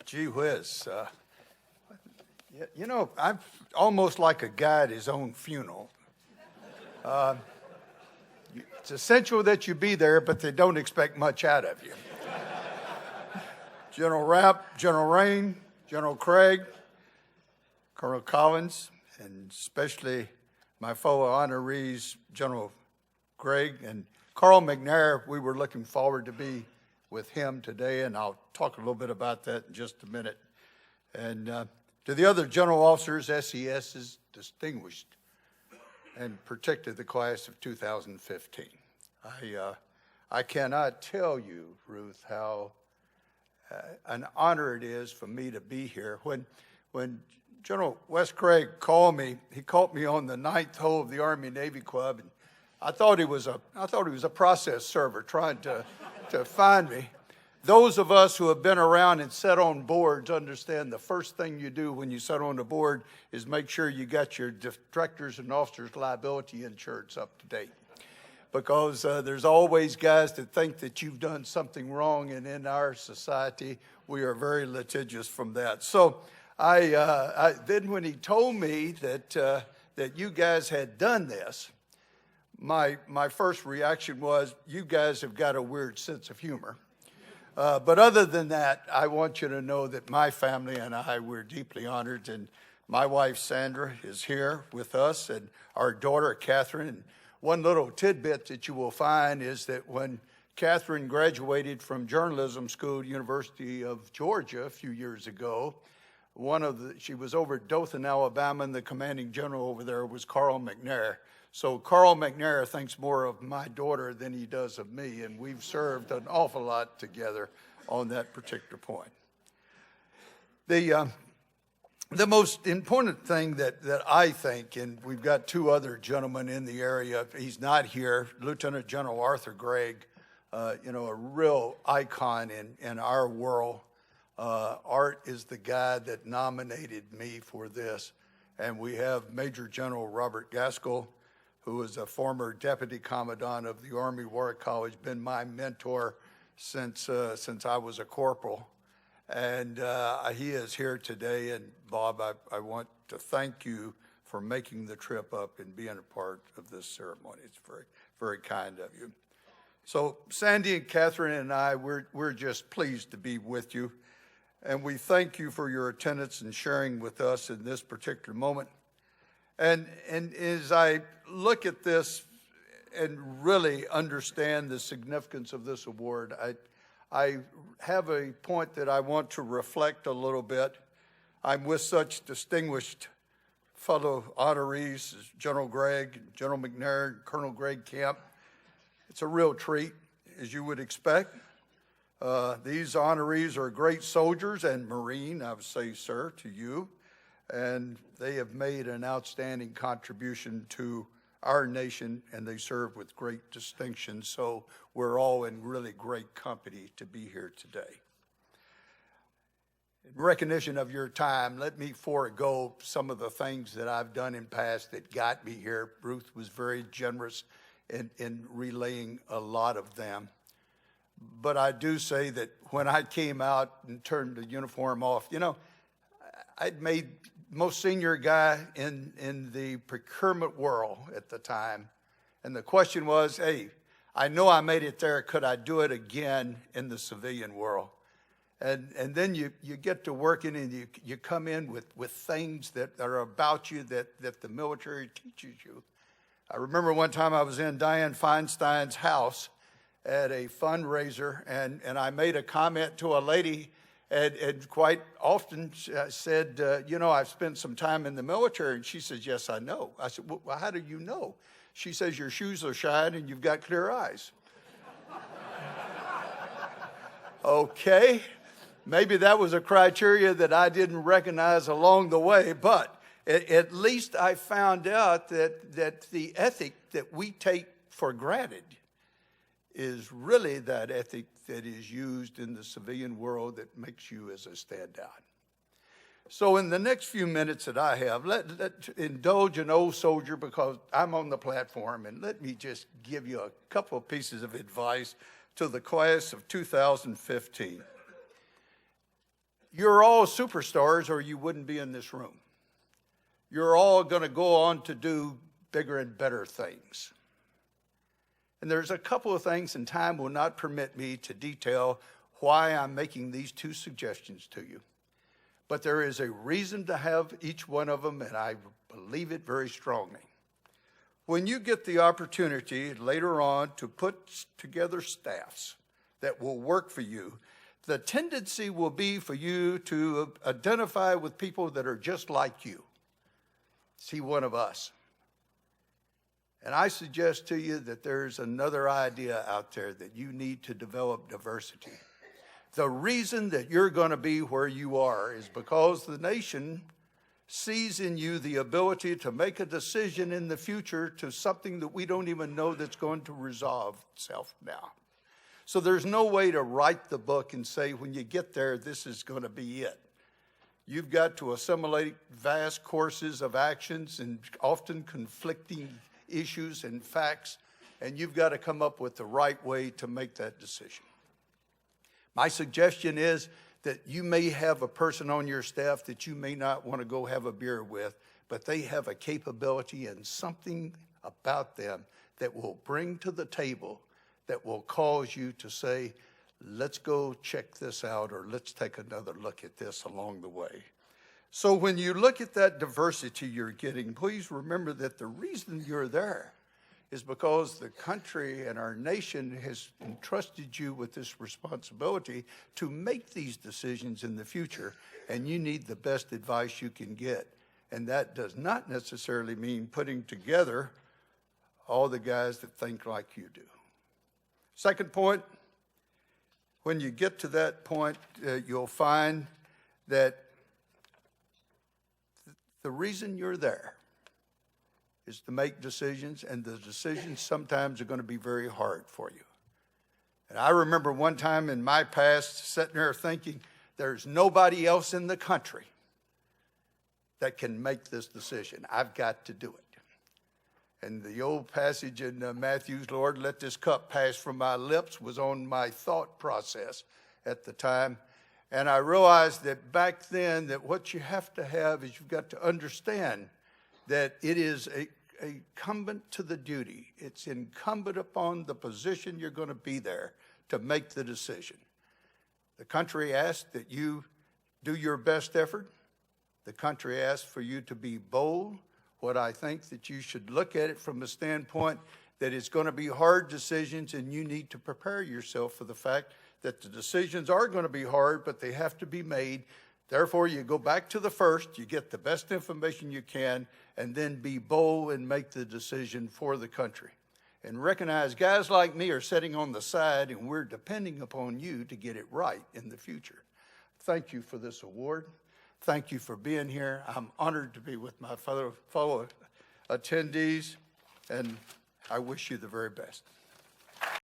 Gee whiz. I'm almost like a guy at his own funeral. It's essential that you be there, but they don't expect much out of you. General Rapp, General Rain, General Craig, Colonel Collins, and especially my fellow honorees, General Gregg and Carl McNair. We were looking forward to be with him today, and I'll talk a little bit about that in just a minute. And to the other general officers, SESs, distinguished and protected the class of 2015. I cannot tell you, Ruth, how an honor it is for me to be here. When General Wes Craig called me, he caught me on the 9th hole of the Army-Navy Club, and I thought he was a process server trying to find me. Those of us who have been around and sat on boards understand the first thing you do when you sit on the board is make sure you got your directors and officers' liability insurance up to date. Because there's always guys that think that you've done something wrong, and in our society, we are very litigious from that. So then when he told me that you guys had done this, my first reaction was, you guys have got a weird sense of humor. But other than that, I want you to know that my family and I, we're deeply honored, and my wife, Sandra, is here with us, and our daughter, Catherine. And one little tidbit that you will find is that when Catherine graduated from journalism school at University of Georgia a few years ago, she was over at Dothan, Alabama, and the commanding general over there was Carl McNair. So Carl McNair thinks more of my daughter than he does of me, and we've served an awful lot together on that particular point. The most important thing that I think, and we've got two other gentlemen in the area, he's not here, Lieutenant General Arthur Gregg, a real icon in our world. Art is the guy that nominated me for this. And we have Major General Robert Gaskell, who is a former deputy commandant of the Army War College, been my mentor since I was a corporal. And he is here today. And Bob, I want to thank you for making the trip up and being a part of this ceremony. It's very, very kind of you. So Sandy and Catherine and I, we're just pleased to be with you. And we thank you for your attendance and sharing with us in this particular moment. And as I look at this and really understand the significance of this award, I have a point that I want to reflect a little bit. I'm with such distinguished fellow honorees as General Gregg, General McNair, and Colonel Greg Camp. It's a real treat, as you would expect. These honorees are great soldiers and Marine, I would say, sir, to you. And they have made an outstanding contribution to our nation, and they serve with great distinction. So we're all in really great company to be here today. In recognition of your time, let me forego some of the things that I've done in past that got me here. Ruth was very generous in relaying a lot of them. But I do say that when I came out and turned the uniform off, I'd made most senior guy in the procurement world at the time. And the question was, hey, I know I made it there. Could I do it again in the civilian world? And then you get to working and you come in with things that are about you that the military teaches you. I remember one time I was in Dianne Feinstein's house at a fundraiser, and I made a comment to a lady, and quite often said, I've spent some time in the military. And she says, yes, I know. I said, well, how do you know? She says, your shoes are shine and you've got clear eyes. Okay, maybe that was a criteria that I didn't recognize along the way, but at least I found out that the ethic that we take for granted is really that ethic that is used in the civilian world that makes you as a standout. So in the next few minutes that I have, let indulge an old soldier because I'm on the platform, and let me just give you a couple of pieces of advice to the class of 2015. You're all superstars or you wouldn't be in this room. You're all going to go on to do bigger and better things. And there's a couple of things, and time will not permit me to detail why I'm making these two suggestions to you. But there is a reason to have each one of them, and I believe it very strongly. When you get the opportunity later on to put together staffs that will work for you, the tendency will be for you to identify with people that are just like you. See one of us. And I suggest to you that there's another idea out there that you need to develop diversity. The reason that you're going to be where you are is because the nation sees in you the ability to make a decision in the future to something that we don't even know that's going to resolve itself now. So there's no way to write the book and say, when you get there, this is going to be it. You've got to assimilate vast courses of actions and often conflicting issues and facts, and you've got to come up with the right way to make that decision. My suggestion is that you may have a person on your staff that you may not want to go have a beer with, but they have a capability and something about them that will bring to the table that will cause you to say, let's go check this out, or let's take another look at this along the way. So when you look at that diversity you're getting, please remember that the reason you're there is because the country and our nation has entrusted you with this responsibility to make these decisions in the future, and you need the best advice you can get. And that does not necessarily mean putting together all the guys that think like you do. Second point, when you get to that point, you'll find that the reason you're there is to make decisions, and the decisions sometimes are going to be very hard for you. And I remember one time in my past sitting there thinking, there's nobody else in the country that can make this decision. I've got to do it. And the old passage in Matthew's, Lord, let this cup pass from my lips, was on my thought process at the time. And I realized that back then that what you have to have is you've got to understand that it is incumbent to the duty. It's incumbent upon the position you're going to be there to make the decision. The country asks that you do your best effort. The country asks for you to be bold. What I think that you should look at it from the standpoint that it's going to be hard decisions, and you need to prepare yourself for the fact that the decisions are going to be hard, but they have to be made. Therefore, you go back to the first, you get the best information you can, and then be bold and make the decision for the country. And recognize guys like me are sitting on the side, and we're depending upon you to get it right in the future. Thank you for this award. Thank you for being here. I'm honored to be with my fellow attendees, and I wish you the very best.